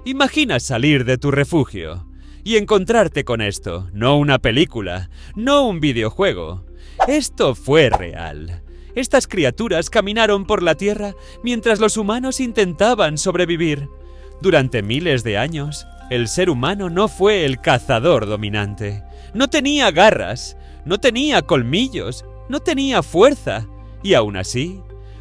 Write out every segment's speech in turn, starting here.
Imagina salir de tu refugio y encontrarte con esto, no una película, no un videojuego. Esto fue real. Estas criaturas caminaron por la Tierra mientras los humanos intentaban sobrevivir. Durante miles de años, el ser humano no fue el cazador dominante. No tenía garras, no tenía colmillos, no tenía fuerza, y aún así,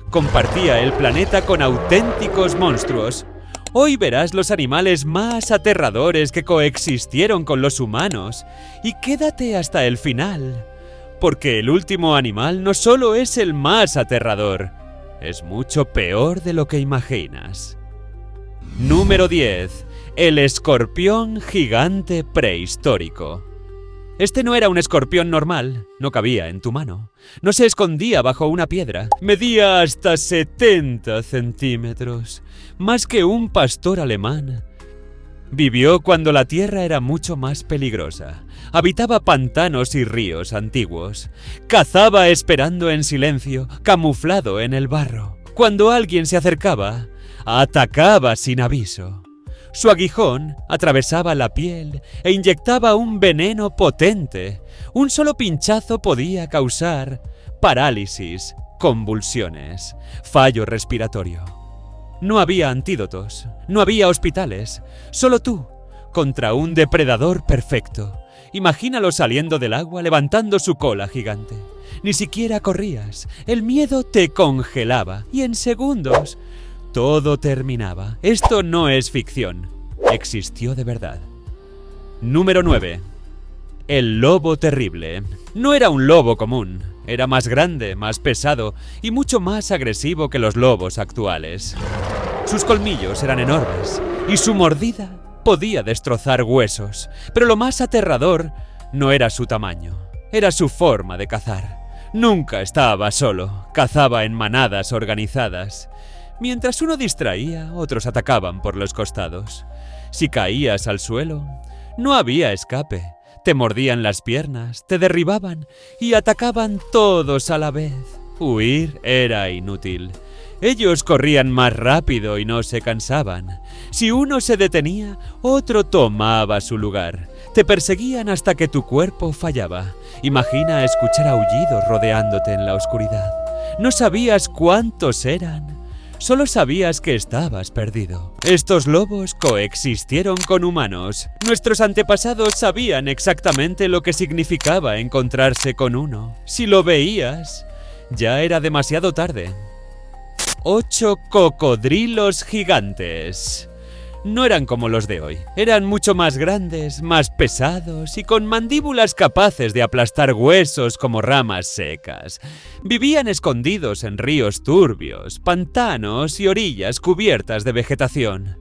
compartía el planeta con auténticos monstruos. Hoy verás los animales más aterradores que coexistieron con los humanos, y quédate hasta el final, porque el último animal no solo es el más aterrador, es mucho peor de lo que imaginas. Número 10. El escorpión gigante prehistórico. Este no era un escorpión normal, no cabía en tu mano. No se escondía bajo una piedra. Medía hasta 70 centímetros, más que un pastor alemán. Vivió cuando la tierra era mucho más peligrosa. Habitaba pantanos y ríos antiguos. Cazaba esperando en silencio, camuflado en el barro. Cuando alguien se acercaba, atacaba sin aviso. Su aguijón atravesaba la piel e inyectaba un veneno potente. Un solo pinchazo podía causar parálisis, convulsiones, fallo respiratorio. No había antídotos, no había hospitales, solo tú, contra un depredador perfecto. Imagínalo saliendo del agua levantando su cola gigante. Ni siquiera corrías, el miedo te congelaba y en segundos todo terminaba. Esto no es ficción, existió de verdad. Número 9. El lobo terrible. No era un lobo común, era más grande, más pesado y mucho más agresivo que los lobos actuales. Sus colmillos eran enormes y su mordida podía destrozar huesos, pero lo más aterrador no era su tamaño, era su forma de cazar. Nunca estaba solo, cazaba en manadas organizadas. Mientras uno distraía, otros atacaban por los costados. Si caías al suelo, no había escape. Te mordían las piernas, te derribaban y atacaban todos a la vez. Huir era inútil. Ellos corrían más rápido y no se cansaban. Si uno se detenía, otro tomaba su lugar. Te perseguían hasta que tu cuerpo fallaba. Imagina escuchar aullidos rodeándote en la oscuridad. No sabías cuántos eran. Solo sabías que estabas perdido. Estos lobos coexistieron con humanos. Nuestros antepasados sabían exactamente lo que significaba encontrarse con uno. Si lo veías, ya era demasiado tarde. 8 cocodrilos gigantes. No eran como los de hoy. Eran mucho más grandes, más pesados y con mandíbulas capaces de aplastar huesos como ramas secas. Vivían escondidos en ríos turbios, pantanos y orillas cubiertas de vegetación.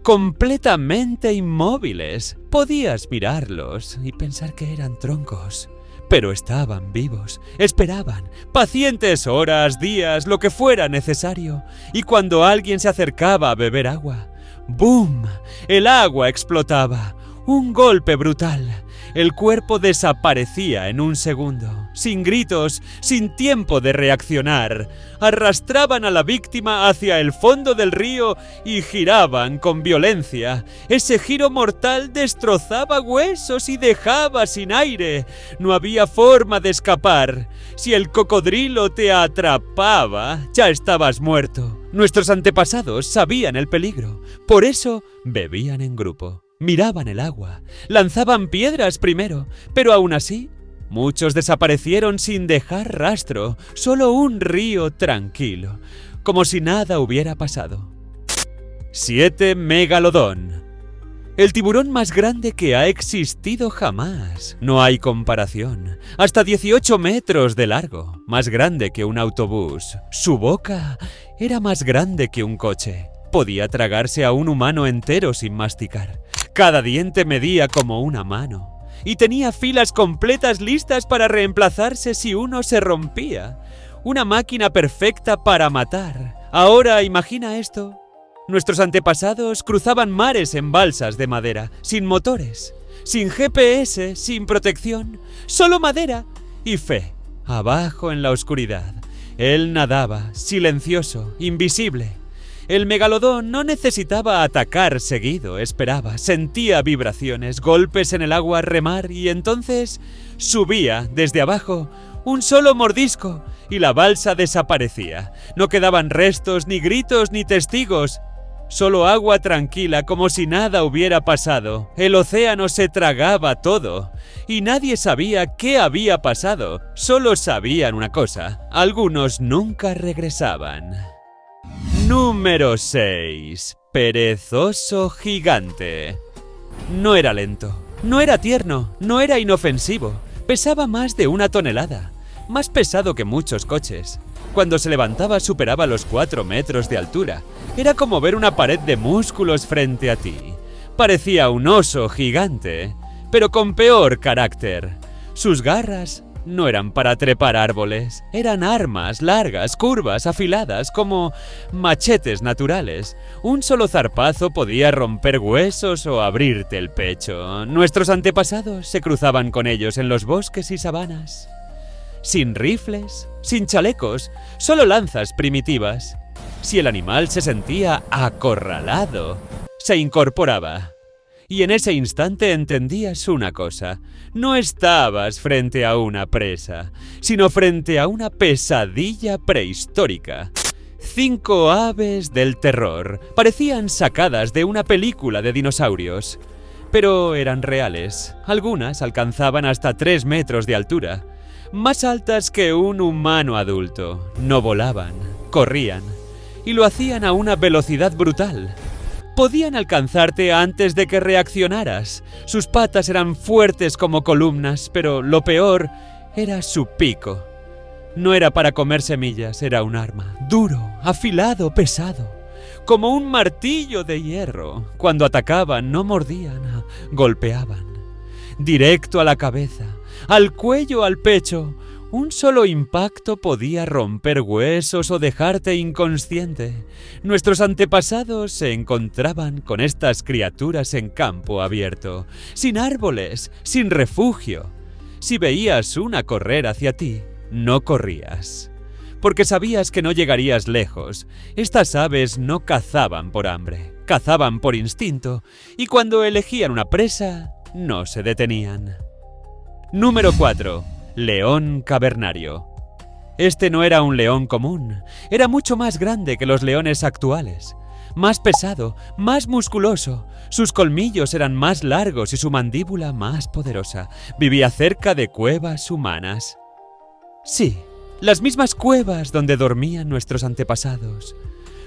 Completamente inmóviles. Podías mirarlos y pensar que eran troncos. Pero estaban vivos, esperaban, pacientes horas, días, lo que fuera necesario. Y cuando alguien se acercaba a beber agua, ¡boom! El agua explotaba. Un golpe brutal. El cuerpo desaparecía en un segundo. Sin gritos, sin tiempo de reaccionar. Arrastraban a la víctima hacia el fondo del río y giraban con violencia. Ese giro mortal destrozaba huesos y dejaba sin aire. No había forma de escapar. Si el cocodrilo te atrapaba, ya estabas muerto. Nuestros antepasados sabían el peligro. Por eso bebían en grupo. Miraban el agua, lanzaban piedras primero, pero aún así, muchos desaparecieron sin dejar rastro, solo un río tranquilo, como si nada hubiera pasado. 7 Megalodón. El tiburón más grande que ha existido jamás. No hay comparación. Hasta 18 metros de largo, más grande que un autobús. Su boca era más grande que un coche. Podía tragarse a un humano entero sin masticar. Cada diente medía como una mano. Y tenía filas completas listas para reemplazarse si uno se rompía. Una máquina perfecta para matar. Ahora imagina esto. Nuestros antepasados cruzaban mares en balsas de madera, sin motores, sin GPS, sin protección, solo madera y fe. Abajo en la oscuridad, él nadaba, silencioso, invisible. El megalodón no necesitaba atacar seguido, esperaba, sentía vibraciones, golpes en el agua, remar y entonces subía desde abajo un solo mordisco y la balsa desaparecía. No quedaban restos, ni gritos, ni testigos. Solo agua tranquila, como si nada hubiera pasado. El océano se tragaba todo y nadie sabía qué había pasado. Solo sabían una cosa: algunos nunca regresaban. Número 6. Perezoso gigante. No era lento, no era tierno, no era inofensivo. Pesaba más de 1 tonelada, más pesado que muchos coches. Cuando se levantaba superaba los 4 metros de altura. Era como ver una pared de músculos frente a ti. Parecía un oso gigante, pero con peor carácter. Sus garras no eran para trepar árboles, eran armas largas, curvas, afiladas, como machetes naturales. Un solo zarpazo podía romper huesos o abrirte el pecho. Nuestros antepasados se cruzaban con ellos en los bosques y sabanas. Sin rifles, sin chalecos, solo lanzas primitivas. Si el animal se sentía acorralado, se incorporaba. Y en ese instante entendías una cosa: no estabas frente a una presa, sino frente a una pesadilla prehistórica. 5 aves del terror, parecían sacadas de una película de dinosaurios, pero eran reales. Algunas alcanzaban hasta 3 metros de altura, más altas que un humano adulto. No volaban, corrían, y lo hacían a una velocidad brutal. Podían alcanzarte antes de que reaccionaras. Sus patas eran fuertes como columnas, pero lo peor era su pico. No era para comer semillas, era un arma. Duro, afilado, pesado, como un martillo de hierro. Cuando atacaban, no mordían, golpeaban. Directo a la cabeza, al cuello, al pecho. Un solo impacto podía romper huesos o dejarte inconsciente. Nuestros antepasados se encontraban con estas criaturas en campo abierto, sin árboles, sin refugio. Si veías una correr hacia ti, no corrías, porque sabías que no llegarías lejos. Estas aves no cazaban por hambre, cazaban por instinto, y cuando elegían una presa, no se detenían. Número 4. León cavernario. Este no era un león común, era mucho más grande que los leones actuales. Más pesado, más musculoso, sus colmillos eran más largos y su mandíbula más poderosa. Vivía cerca de cuevas humanas. Sí, las mismas cuevas donde dormían nuestros antepasados.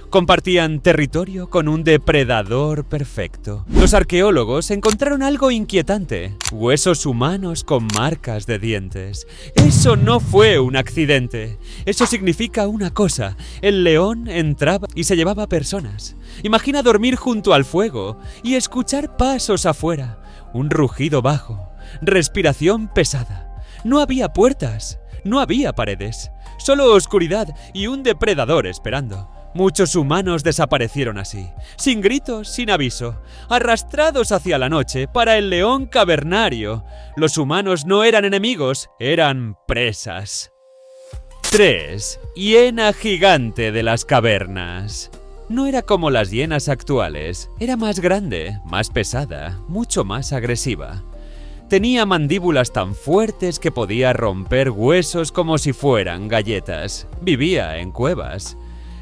Compartían territorio con un depredador perfecto. Los arqueólogos encontraron algo inquietante: huesos humanos con marcas de dientes. Eso no fue un accidente. Eso significa una cosa: el león entraba y se llevaba personas. Imagina dormir junto al fuego y escuchar pasos afuera, un rugido bajo, respiración pesada. No había puertas, no había paredes, solo oscuridad y un depredador esperando. Muchos humanos desaparecieron así, sin gritos, sin aviso, arrastrados hacia la noche para el león cavernario. Los humanos no eran enemigos, eran presas. 3. Hiena gigante de las cavernas. No era como las hienas actuales, era más grande, más pesada, mucho más agresiva. Tenía mandíbulas tan fuertes que podía romper huesos como si fueran galletas. Vivía en cuevas.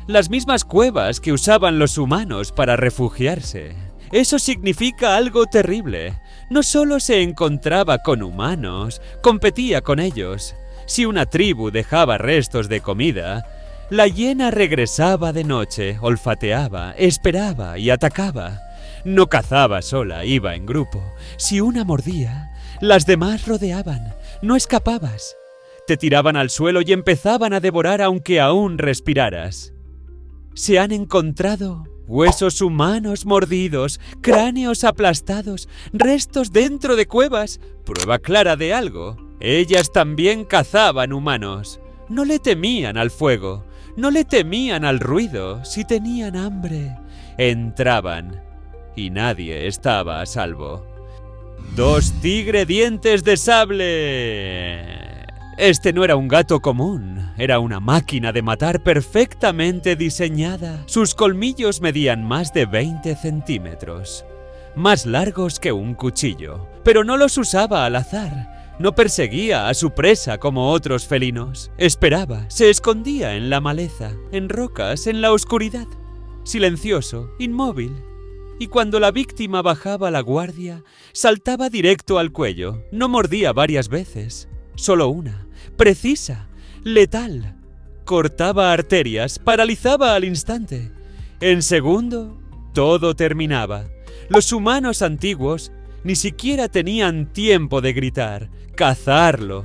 Las mismas cuevas que usaban los humanos para refugiarse. Eso significa algo terrible. No solo se encontraba con humanos, competía con ellos. Si una tribu dejaba restos de comida, la hiena regresaba de noche, olfateaba, esperaba y atacaba. No cazaba sola, iba en grupo. Si una mordía, las demás rodeaban. No escapabas. Te tiraban al suelo y empezaban a devorar aunque aún respiraras. Se han encontrado huesos humanos mordidos, cráneos aplastados, restos dentro de cuevas. Prueba clara de algo. Ellas también cazaban humanos. No le temían al fuego, no le temían al ruido. Si tenían hambre, entraban y nadie estaba a salvo. 2 tigre dientes de sable. Este no era un gato común, era una máquina de matar perfectamente diseñada. Sus colmillos medían más de 20 centímetros, más largos que un cuchillo, pero no los usaba al azar. No perseguía a su presa como otros felinos. Esperaba, se escondía en la maleza, en rocas, en la oscuridad. Silencioso, inmóvil. Y cuando la víctima bajaba la guardia, saltaba directo al cuello. No mordía varias veces, solo una, precisa, letal. Cortaba arterias, paralizaba al instante. En segundo, todo terminaba. Los humanos antiguos ni siquiera tenían tiempo de gritar. Cazarlo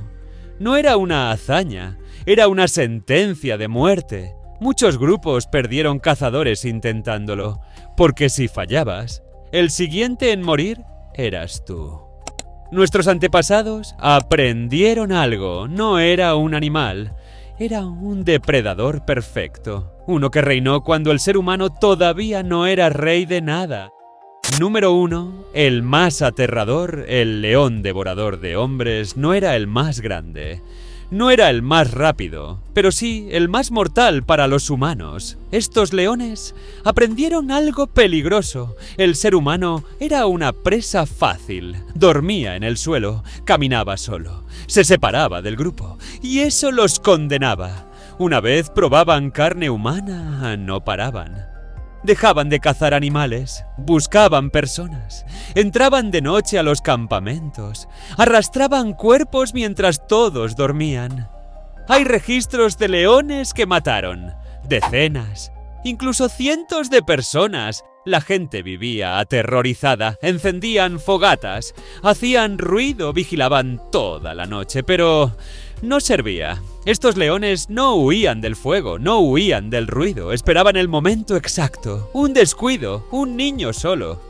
no era una hazaña, era una sentencia de muerte. Muchos grupos perdieron cazadores intentándolo, porque si fallabas, el siguiente en morir eras tú. Nuestros antepasados aprendieron algo. No era un animal, era un depredador perfecto. Uno que reinó cuando el ser humano todavía no era rey de nada. Número 1. El más aterrador, el león devorador de hombres, no era el más grande. No era el más rápido, pero sí el más mortal para los humanos. Estos leones aprendieron algo peligroso. El ser humano era una presa fácil. Dormía en el suelo, caminaba solo, se separaba del grupo, y eso los condenaba. Una vez probaban carne humana, no paraban. Dejaban de cazar animales, buscaban personas, entraban de noche a los campamentos, arrastraban cuerpos mientras todos dormían. Hay registros de leones que mataron, decenas, incluso cientos de personas. La gente vivía aterrorizada, encendían fogatas, hacían ruido, vigilaban toda la noche, pero no servía. Estos leones no huían del fuego, no huían del ruido, esperaban el momento exacto, un descuido, un niño solo,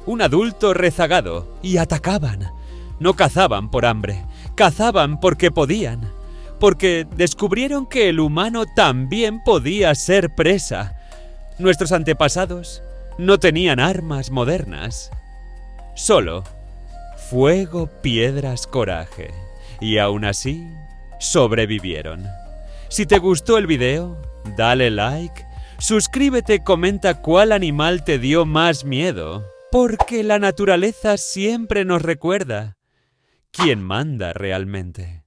un adulto rezagado, y atacaban. No cazaban por hambre, cazaban porque podían, porque descubrieron que el humano también podía ser presa. Nuestros antepasados no tenían armas modernas, solo fuego, piedras, coraje, y aún así sobrevivieron. Si te gustó el video, dale like, suscríbete, comenta cuál animal te dio más miedo, porque la naturaleza siempre nos recuerda quién manda realmente.